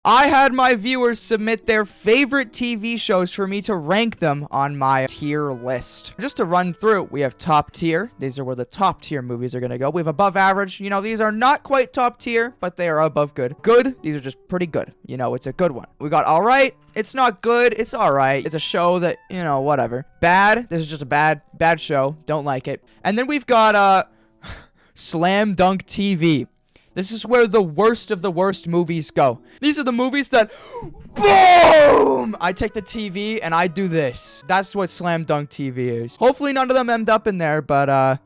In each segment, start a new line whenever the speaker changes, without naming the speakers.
I had my viewers submit their favorite TV shows for me to rank them on my tier list. Just to run through, we have top tier. These are where the top tier movies are going to go. We have above average. You know, these are not quite top tier, but they are above good. Good, these are just pretty good. You know, it's a good one. We got all right. It's not good. It's all right. It's a show that, you know, whatever. Bad. This is just a bad show. Don't like it. And then we've got, Slam Dunk TV. This is where the worst of the worst movies go. These are the movies that, boom! I take the TV and I do this. That's what Slam Dunk TV is. Hopefully none of them end up in there, but,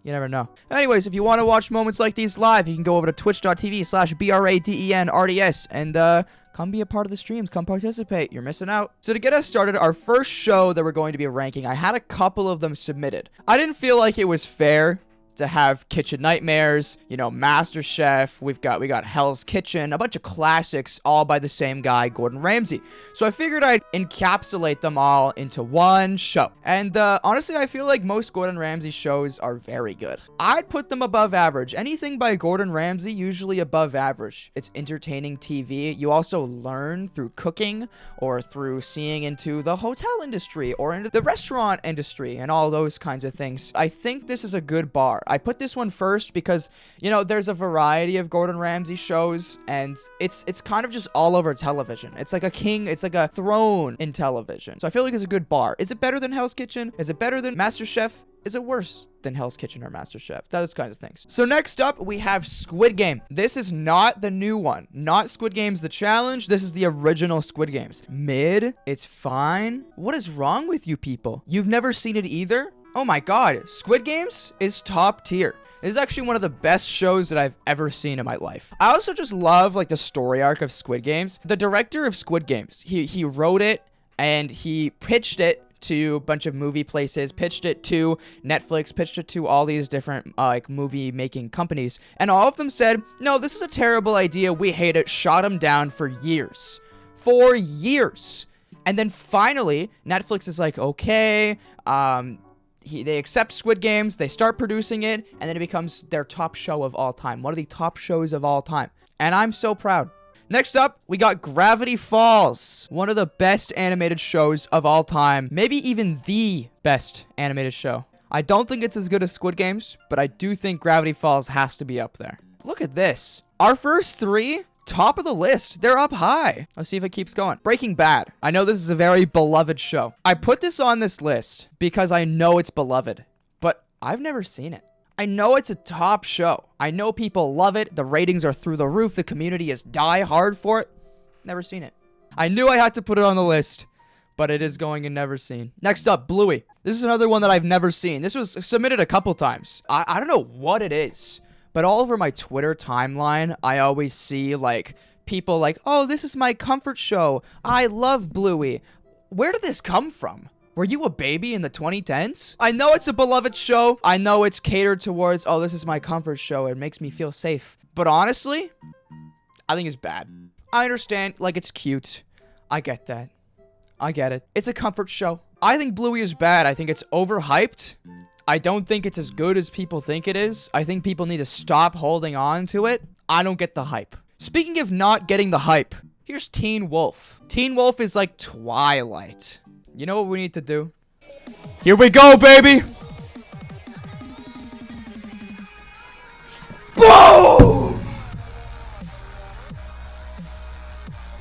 you never know. Anyways, if you want to watch moments like these live, you can go over to twitch.tv/BRADENRDS and, come be a part of the streams. Come participate. You're missing out. So to get us started, our first show that we're going to be ranking, I had a couple of them submitted. I didn't feel like it was fair to have Kitchen Nightmares, you know, MasterChef, we got Hell's Kitchen, a bunch of classics, all by the same guy, Gordon Ramsay. So I figured I'd encapsulate them all into one show. And honestly, I feel like most Gordon Ramsay shows are very good. I'd put them above average. Anything by Gordon Ramsay, usually above average. It's entertaining TV. You also learn through cooking or through seeing into the hotel industry or into the restaurant industry and all those kinds of things. I think this is a good bar. I put this one first because, you know, there's a variety of Gordon Ramsay shows, and it's kind of just all over television. It's like a king, it's like a throne in television. So I feel like it's a good bar. Is it better than Hell's Kitchen? Is it better than MasterChef? Is it worse than Hell's Kitchen or MasterChef? Those kinds of things. So next up, we have Squid Game. This is not the new one. Not Squid Game's The Challenge. This is the original Squid Games. Mid. It's fine. What is wrong with you people? You've never seen it either? Oh my god, Squid Games is top tier. This is actually one of the best shows that I've ever seen in my life. I also just love, like, the story arc of Squid Games. The director of Squid Games, he wrote it and he pitched it to a bunch of movie places, pitched it to Netflix, pitched it to all these different, like, movie-making companies. And all of them said, no, this is a terrible idea, we hate it, shot him down for years. For years. And then finally, Netflix is like, okay, they accept Squid Games, they start producing it, and then it becomes their top show of all time. One of the top shows of all time. And I'm so proud. Next up, we got Gravity Falls. One of the best animated shows of all time. Maybe even the best animated show. I don't think it's as good as Squid Games, but I do think Gravity Falls has to be up there. Look at this. Our first three, top of the list. They're up high. Let's see if it keeps going. Breaking Bad. I know this is a very beloved show. I put this on this list because I know it's beloved, but I've never seen it. I know it's a top show. I know people love it. The ratings are through the roof. The community is die hard for it. Never seen it. I knew I had to put it on the list, but it is going in never seen. Next up, Bluey. This is another one that I've never seen. This was submitted a couple times. I don't know what it is, but all over my Twitter timeline, I always see, like, people like, oh, this is my comfort show. I love Bluey. Where did this come from? Were you a baby in the 2010s? I know it's a beloved show. I know it's catered towards, oh, this is my comfort show. It makes me feel safe. But honestly, I think it's bad. I understand, like, it's cute. I get that. I get it. It's a comfort show. I think Bluey is bad. I think it's overhyped. I don't think it's as good as people think it is. I think people need to stop holding on to it. I don't get the hype. Speaking of not getting the hype, here's Teen Wolf. Teen Wolf is like Twilight. You know what we need to do? Here we go, baby! Boom!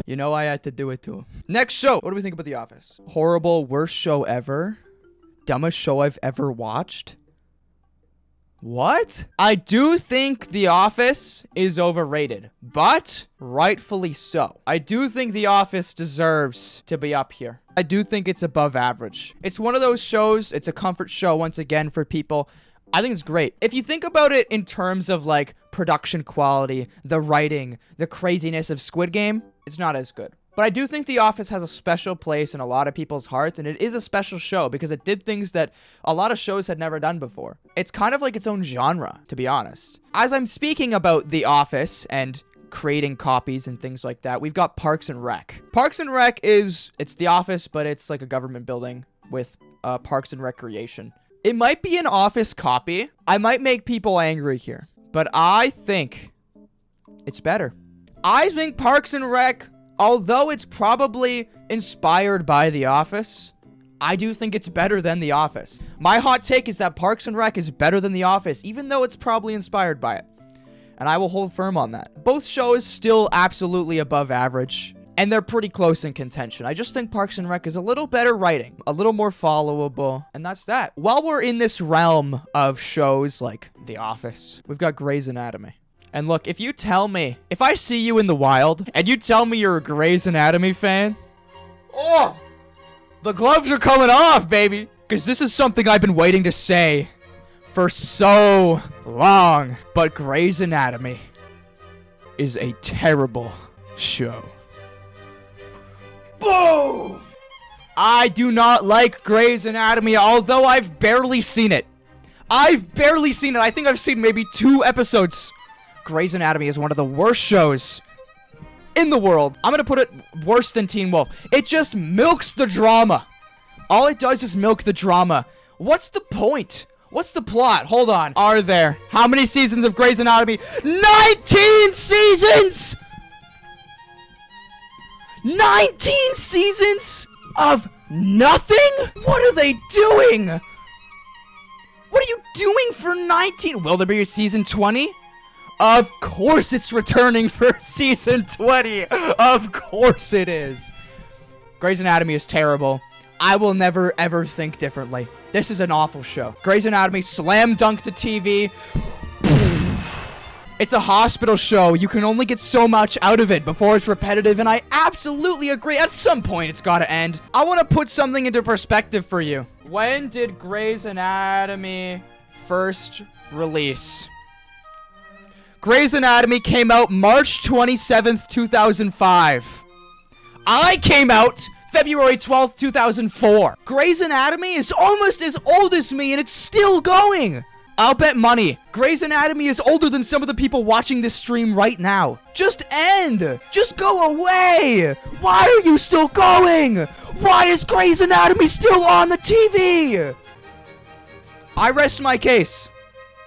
You know I had to do it to him. Next show. What do we think about The Office? Horrible, worst show ever. Dumbest show I've ever watched. What? I do think The Office is overrated, but rightfully so. I do think The Office deserves to be up here. I do think it's above average. It's one of those shows, it's a comfort show once again for people. I think it's great. If you think about it in terms of, like, production quality, the writing, the craziness of Squid Game, it's not as good. But I do think The Office has a special place in a lot of people's hearts, and it is a special show because it did things that a lot of shows had never done before. It's kind of like its own genre, to be honest. As I'm speaking about The Office and creating copies and things like that, we've got Parks and Rec. Parks and Rec it's The Office, but it's like a government building with Parks and Recreation. It might be an Office copy. I might make people angry here, but I think it's better. I think Parks and Rec, although it's probably inspired by The Office, I do think it's better than The Office. My hot take is that Parks and Rec is better than The Office, even though it's probably inspired by it. And I will hold firm on that. Both shows still absolutely above average, and they're pretty close in contention. I just think Parks and Rec is a little better writing, a little more followable, and that's that. While we're in this realm of shows like The Office, we've got Grey's Anatomy. And look, if I see you in the wild, and you tell me you're a Grey's Anatomy fan, oh, the gloves are coming off, baby. Because this is something I've been waiting to say for so long. But Grey's Anatomy is a terrible show. Boom! I do not like Grey's Anatomy, although I've barely seen it. I think I've seen maybe 2 episodes. Grey's Anatomy is one of the worst shows in the world. I'm gonna put it worse than Teen Wolf. It just milks the drama. All it does is milk the drama. What's the point? What's the plot? Hold on. Are there? How many seasons of Grey's Anatomy? 19 seasons! 19 seasons of nothing? What are they doing? What are you doing for 19? Will there be a season 20? Of course it's returning for season 20. Of course it is. Grey's Anatomy is terrible. I will never, ever think differently. This is an awful show. Grey's Anatomy slam dunk the TV. It's a hospital show. You can only get so much out of it before it's repetitive, and I absolutely agree. At some point, it's gotta end. I want to put something into perspective for you. When did Grey's Anatomy first release? Grey's Anatomy came out March 27th, 2005. I came out February 12th, 2004. Grey's Anatomy is almost as old as me, and it's still going. I'll bet money. Grey's Anatomy is older than some of the people watching this stream right now. Just end. Just go away. Why are you still going? Why is Grey's Anatomy still on the TV? I rest my case.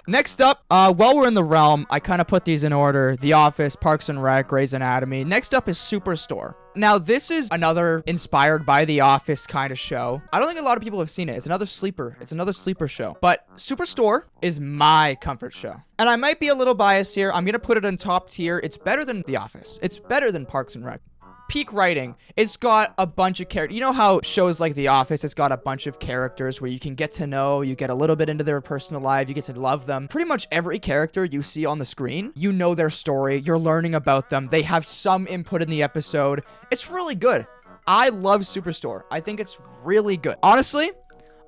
Next up, while we're in the realm, I kind of put these in order. The Office, Parks and Rec, Grey's Anatomy. Next up is Superstore. Now, this is another inspired by The Office kind of show. I don't think a lot of people have seen it. It's another sleeper. It's another sleeper show. But Superstore is my comfort show. And I might be a little biased here. I'm going to put it in top tier. It's better than The Office. It's better than Parks and Rec. Peak writing. It's got a bunch of characters. You know how shows like The Office, it's got a bunch of characters where you can get to know, you get a little bit into their personal life, you get to love them. Pretty much every character you see on the screen, you know their story, you're learning about them, they have some input in the episode. It's really good. I love Superstore. I think it's really good. Honestly,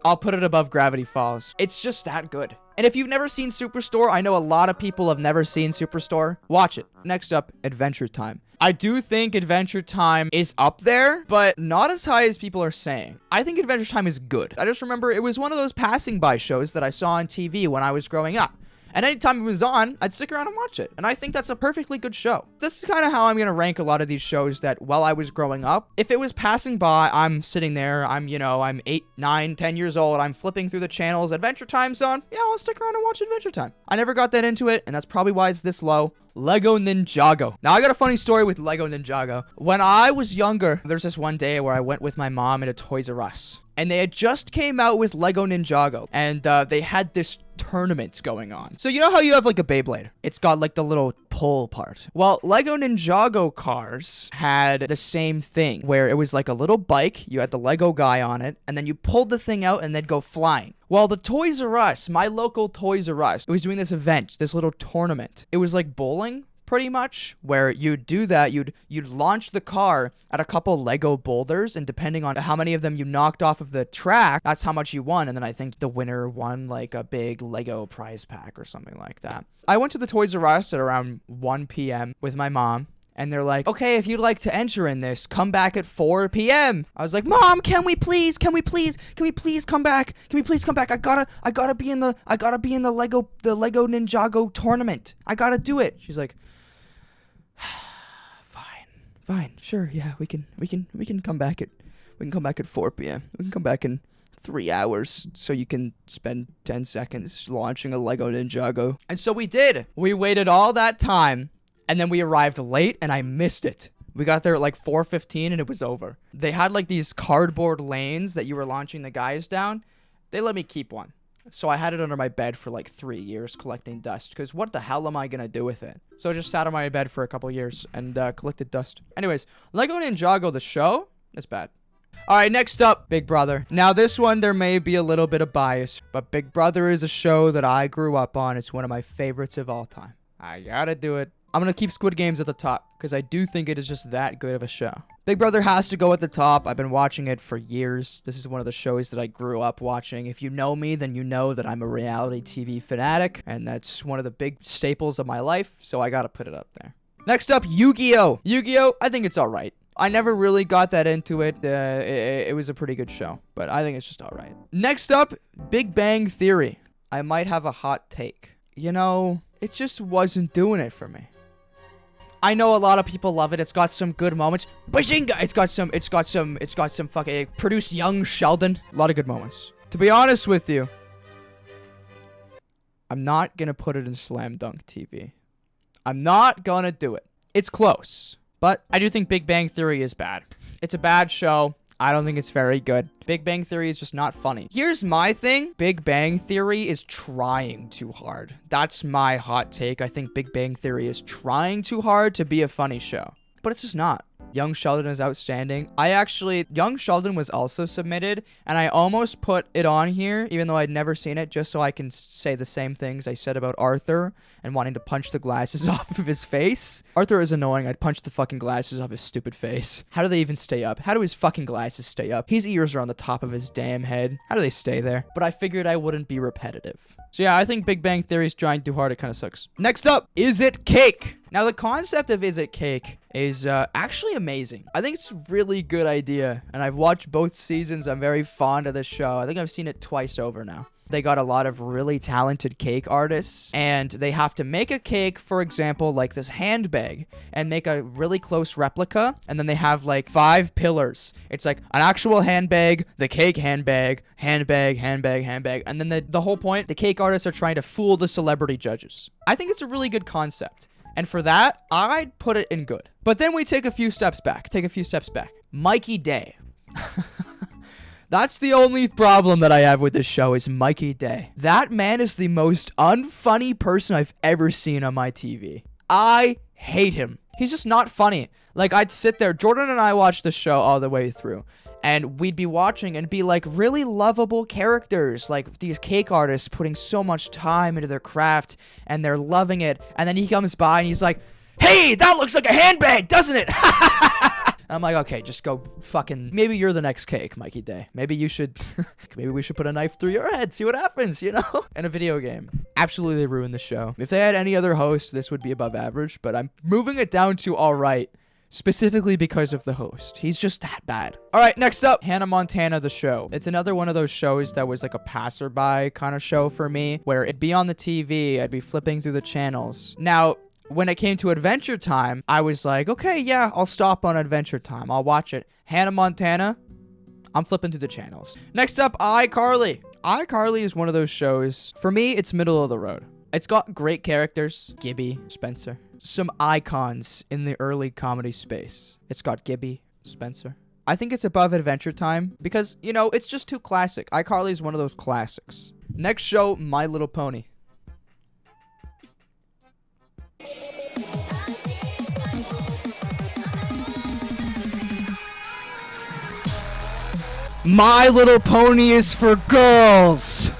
I'll put it above Gravity Falls. It's just that good. And if you've never seen Superstore, I know a lot of people have never seen Superstore. Watch it. Next up, Adventure Time. I do think Adventure Time is up there, but not as high as people are saying. I think Adventure Time is good. I just remember it was one of those passing by shows that I saw on TV when I was growing up. And anytime it was on, I'd stick around and watch it. And I think that's a perfectly good show. This is kind of how I'm going to rank a lot of these shows that while I was growing up, if it was passing by, I'm sitting there, I'm 8, 9, 10 years old, I'm flipping through the channels, Adventure Time's on, yeah, I'll stick around and watch Adventure Time. I never got that into it, and that's probably why it's this low. Lego Ninjago. Now, I got a funny story with Lego Ninjago. When I was younger, there's this one day where I went with my mom into Toys R Us. And they had just came out with Lego Ninjago. And they had this tournament going on. So you know how you have like a Beyblade? It's got like the little pull part. Well, Lego Ninjago cars had the same thing where it was like a little bike. You had the Lego guy on it. And then you pulled the thing out and they'd go flying. Well, the Toys R Us, my local Toys R Us, was doing this event, this little tournament. It was like bowling, pretty much, where you'd do that, you'd launch the car at a couple Lego boulders, and depending on how many of them you knocked off of the track, that's how much you won, and then I think the winner won like a big Lego prize pack or something like that. I went to the Toys R Us at around 1 p.m. with my mom. And they're like, okay, if you'd like to enter in this, come back at 4 p.m. I was like, Mom, can we please come back? Can we please come back? I gotta be in the Lego Ninjago tournament. I gotta do it. She's like, fine, sure, yeah, we can come back at 4 p.m. We can come back in 3 hours so you can spend 10 seconds launching a Lego Ninjago. And so we did. We waited all that time. And then we arrived late and I missed it. We got there at like 4:15 and it was over. They had like these cardboard lanes that you were launching the guys down. They let me keep one. So I had it under my bed for like 3 years collecting dust. Because what the hell am I going to do with it? So I just sat on my bed for a couple years and collected dust. Anyways, Lego Ninjago, the show, it's bad. All right, next up, Big Brother. Now this one, there may be a little bit of bias. But Big Brother is a show that I grew up on. It's one of my favorites of all time. I gotta do it. I'm going to keep Squid Games at the top because I do think it is just that good of a show. Big Brother has to go at the top. I've been watching it for years. This is one of the shows that I grew up watching. If you know me, then you know that I'm a reality TV fanatic, and that's one of the big staples of my life, so I got to put it up there. Next up, Yu-Gi-Oh! Yu-Gi-Oh! I think it's all right. I never really got that into it. It was a pretty good show, but I think it's just all right. Next up, Big Bang Theory. I might have a hot take. You know, it just wasn't doing it for me. I know a lot of people love it. It's got some good moments. Bazinga! It's got some fucking... It produced young Sheldon. A lot of good moments. To be honest with you, I'm not gonna put it in Slam Dunk TV. I'm not gonna do it. It's close. But I do think Big Bang Theory is bad. It's a bad show. I don't think it's very good. Big Bang Theory is just not funny. Here's my thing. Big Bang Theory is trying too hard. That's my hot take. I think Big Bang Theory is trying too hard to be a funny show. But it's just not. Young Sheldon is outstanding. Young Sheldon was also submitted, and I almost put it on here, even though I'd never seen it, just so I can say the same things I said about Arthur and wanting to punch the glasses off of his face. Arthur is annoying. I'd punch the fucking glasses off his stupid face. How do they even stay up? How do his fucking glasses stay up? His ears are on the top of his damn head. How do they stay there? But I figured I wouldn't be repetitive. So yeah, I think Big Bang Theory is trying too hard. It kind of sucks. Next up, Is It Cake? Now, the concept of Is It Cake is actually amazing. I think it's a really good idea, and I've watched both seasons. I'm very fond of this show. I think I've seen it twice over now. They got a lot of really talented cake artists, and they have to make a cake, for example, like this handbag, and make a really close replica, and then they have like 5 pillars. It's like an actual handbag, the cake handbag, handbag, and then the whole point, the cake artists are trying to fool the celebrity judges. I think it's a really good concept. And for that, I'd put it in good. But then we take a few steps back. Mikey Day. That's the only problem that I have with this show is Mikey Day. That man is the most unfunny person I've ever seen on my TV. I hate him. He's just not funny. Like, I'd sit there. Jordan and I watched the show all the way through. And we'd be watching and be like really lovable characters, like these cake artists putting so much time into their craft and they're loving it. And then he comes by and he's like, "Hey, that looks like a handbag, doesn't it?" I'm like, okay, just go fucking, maybe you're the next cake, Mikey Day. Maybe we should put a knife through your head, see what happens, you know? In a video game. Absolutely they ruined the show. If they had any other host, this would be above average, but I'm moving it down to all right. Specifically because of the host. He's just that bad. All right, next up, Hannah Montana, the show. It's another one of those shows that was like a passerby kind of show for me, where it'd be on the TV, I'd be flipping through the channels. Now, when it came to Adventure Time, I was like, okay, yeah, I'll stop on Adventure Time. I'll watch it. Hannah Montana, I'm flipping through the channels. Next up, iCarly. iCarly is one of those shows. For me, it's middle of the road. It's got great characters. Gibby, Spencer. Some icons in the early comedy space. It's got Gibby, Spencer. I think it's above Adventure Time because, you know, it's just too classic. iCarly is one of those classics. Next show, My Little Pony. My Little Pony is for girls.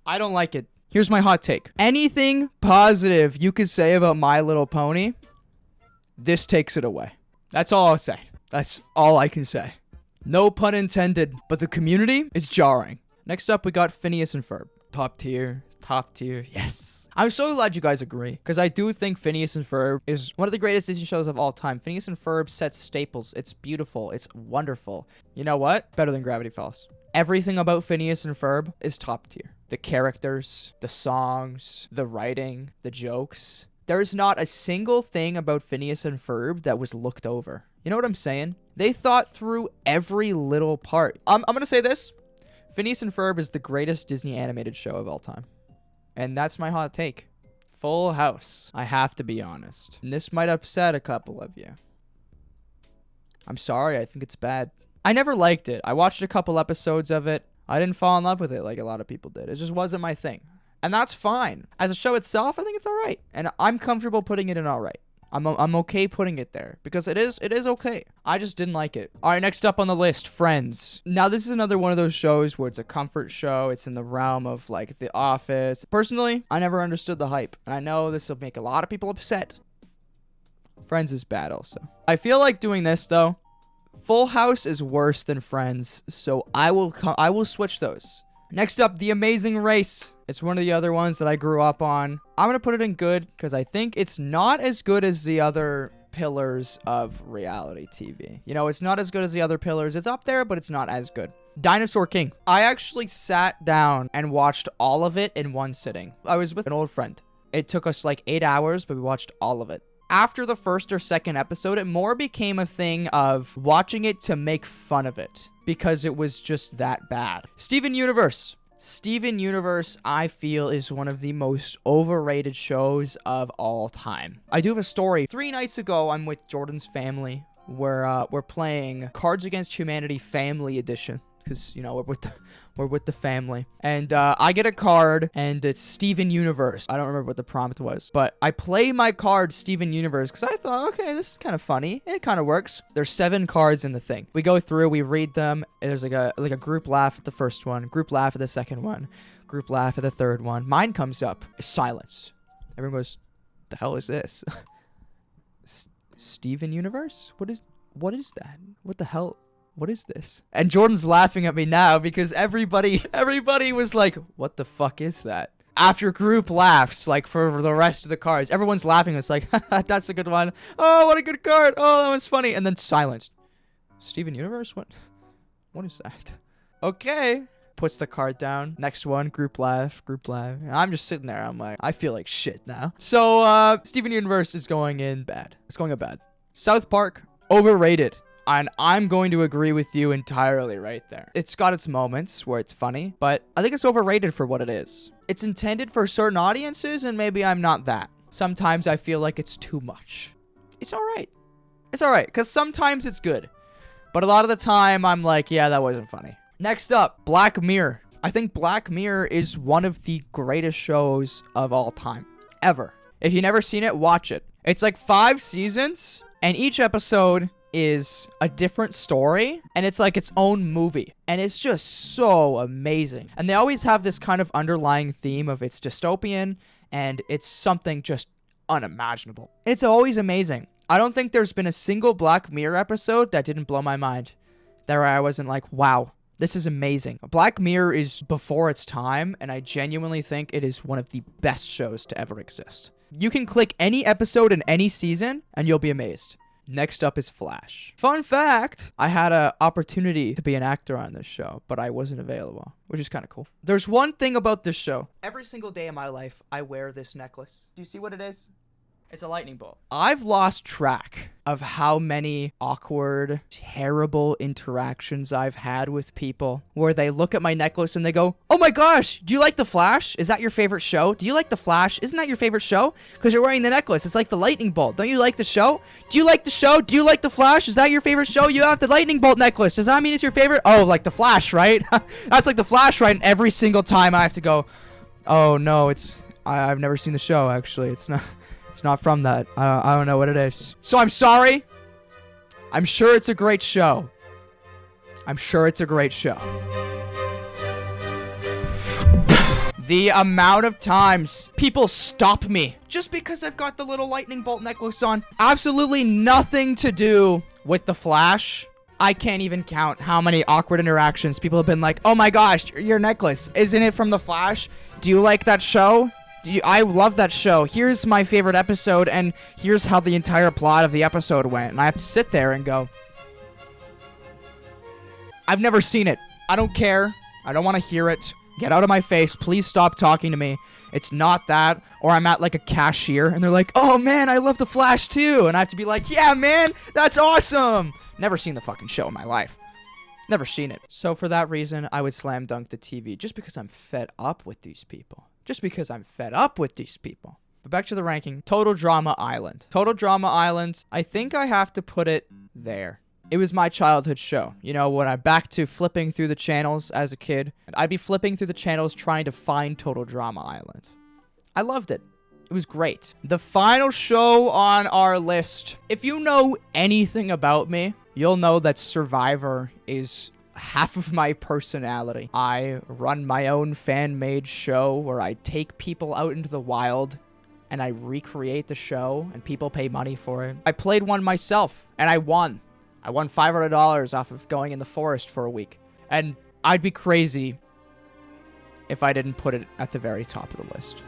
I don't like it. Here's my hot take. Anything positive you could say about My Little Pony, this takes it away. That's all I'll say. That's all I can say. No pun intended, but the community is jarring. Next up, we got Phineas and Ferb. Top tier, yes. I'm so glad you guys agree, because I do think Phineas and Ferb is one of the greatest Disney shows of all time. Phineas and Ferb sets staples. It's beautiful. It's wonderful. You know what? Better than Gravity Falls. Everything about Phineas and Ferb is top tier. The characters, the songs, the writing, the jokes. There's not a single thing about Phineas and Ferb that was looked over. You know what I'm saying? They thought through every little part. I'm going to say this. Phineas and Ferb is the greatest Disney animated show of all time. And that's my hot take. Full House. I have to be honest. And this might upset a couple of you. I'm sorry, I think it's bad. I never liked it. I watched a couple episodes of it. I didn't fall in love with it like a lot of people did. It just wasn't my thing. And that's fine. As a show itself, I think it's alright. And I'm comfortable putting it in alright. I'm okay putting it there because it is okay. I just didn't like it. All right, next up on the list, Friends. Now, this is another one of those shows where it's a comfort show. It's in the realm of like The Office. Personally, I never understood the hype. And I know this will make a lot of people upset. Friends is bad also. I feel like doing this though. Full House is worse than Friends, so I will switch those. Next up, The Amazing Race. It's one of the other ones that I grew up on. I'm going to put it in good because I think it's not as good as the other pillars of reality TV. You know, it's not as good as the other pillars. It's up there, but it's not as good. Dinosaur King. I actually sat down and watched all of it in one sitting. I was with an old friend. It took us like 8 hours, but we watched all of it. After the first or second episode, it more became a thing of watching it to make fun of it because it was just that bad. Steven Universe. Steven Universe, I feel, is one of the most overrated shows of all time. I do have a story. 3 nights ago, I'm with Jordan's family. We're playing Cards Against Humanity Family Edition. Because, you know, we're with the family. And I get a card, and it's Steven Universe. I don't remember what the prompt was. But I play my card, Steven Universe, because I thought, okay, this is kind of funny. It kind of works. There's 7 cards in the thing. We go through, we read them. And there's like a group laugh at the first one, group laugh at the second one, group laugh at the third one. Mine comes up. Silence. Everyone goes, the hell is this? Steven Universe? What is that? What the hell? What is this? And Jordan's laughing at me now because everybody was like, what the fuck is that? After group laughs, like for the rest of the cards, everyone's laughing. It's like, that's a good one. Oh, what a good card. Oh, that was funny. And then silence. Steven Universe? What is that? Okay. Puts the card down. Next one, group laugh, group laugh. I'm just sitting there. I'm like, I feel like shit now. So, Steven Universe is going in bad. It's going in bad. South Park, overrated. And I'm going to agree with you entirely right there. It's got its moments where it's funny, but I think it's overrated for what it is. It's intended for certain audiences, and maybe I'm not that. Sometimes I feel like it's too much. It's alright. It's alright, because sometimes it's good. But a lot of the time, I'm like, yeah, that wasn't funny. Next up, Black Mirror. I think Black Mirror is one of the greatest shows of all time. Ever. If you've never seen it, watch it. It's like 5 seasons, and each episode is a different story, and it's like its own movie, and it's just so amazing. And they always have this kind of underlying theme of it's dystopian and it's something just unimaginable. It's always amazing. I don't think there's been a single Black Mirror episode that didn't blow my mind, that I wasn't like, wow, this is amazing. Black Mirror is before its time, and I genuinely think it is one of the best shows to ever exist. You can click any episode in any season and you'll be amazed. Next up is Flash. Fun fact, I had an opportunity to be an actor on this show, but I wasn't available, which is kind of cool. There's one thing about this show. Every single day of my life, I wear this necklace. Do you see what it is? It's a lightning bolt. I've lost track of how many awkward, terrible interactions I've had with people where they look at my necklace and they go, oh my gosh, do you like The Flash? Is that your favorite show? Do you like The Flash? Isn't that your favorite show? Because you're wearing the necklace. It's like the lightning bolt. Don't you like the show? Do you like the show? Do you like The Flash? Is that your favorite show? You have the lightning bolt necklace. Does that mean it's your favorite? Oh, like The Flash, right? That's like The Flash, right? And every single time I have to go, oh no, I've never seen the show, actually. It's not from that. I don't know what it is. So I'm sorry. I'm sure it's a great show. I'm sure it's a great show. The amount of times people stop me just because I've got the little lightning bolt necklace on. Absolutely nothing to do with The Flash. I can't even count how many awkward interactions people have been like, oh my gosh, your necklace, isn't it from The Flash? Do you like that show? I love that show. Here's my favorite episode, and here's how the entire plot of the episode went. And I have to sit there and go, I've never seen it. I don't care. I don't want to hear it. Get out of my face. Please stop talking to me. It's not that. Or I'm at like a cashier, and they're like, oh man, I love The Flash too. And I have to be like, yeah man, that's awesome. Never seen the fucking show in my life. Never seen it. So for that reason, I would slam dunk the TV just because I'm fed up with these people. Just because I'm fed up with these people. But back to the ranking. Total Drama Island. Total Drama Island, I think I have to put it there. It was my childhood show. You know, when I'm back to flipping through the channels as a kid, I'd be flipping through the channels trying to find Total Drama Island. I loved it. It was great. The final show on our list. If you know anything about me, you'll know that Survivor is half of my personality. I run my own fan-made show where I take people out into the wild and I recreate the show and people pay money for it. I played one myself and I won. I won $500 off of going in the forest for a week. And I'd be crazy if I didn't put it at the very top of the list.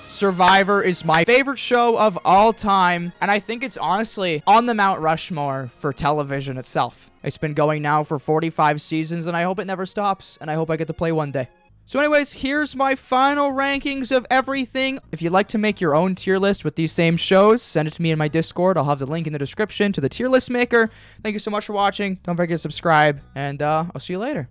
Survivor is my favorite show of all time, and I think it's honestly on the Mount Rushmore for television itself. It's been going now for 45 seasons, and I hope it never stops, and I hope I get to play one day. So anyways, here's my final rankings of everything. If you'd like to make your own tier list with these same shows, send it to me in my Discord. I'll have the link in the description to the tier list maker. Thank you so much for watching. Don't forget to subscribe, and I'll see you later.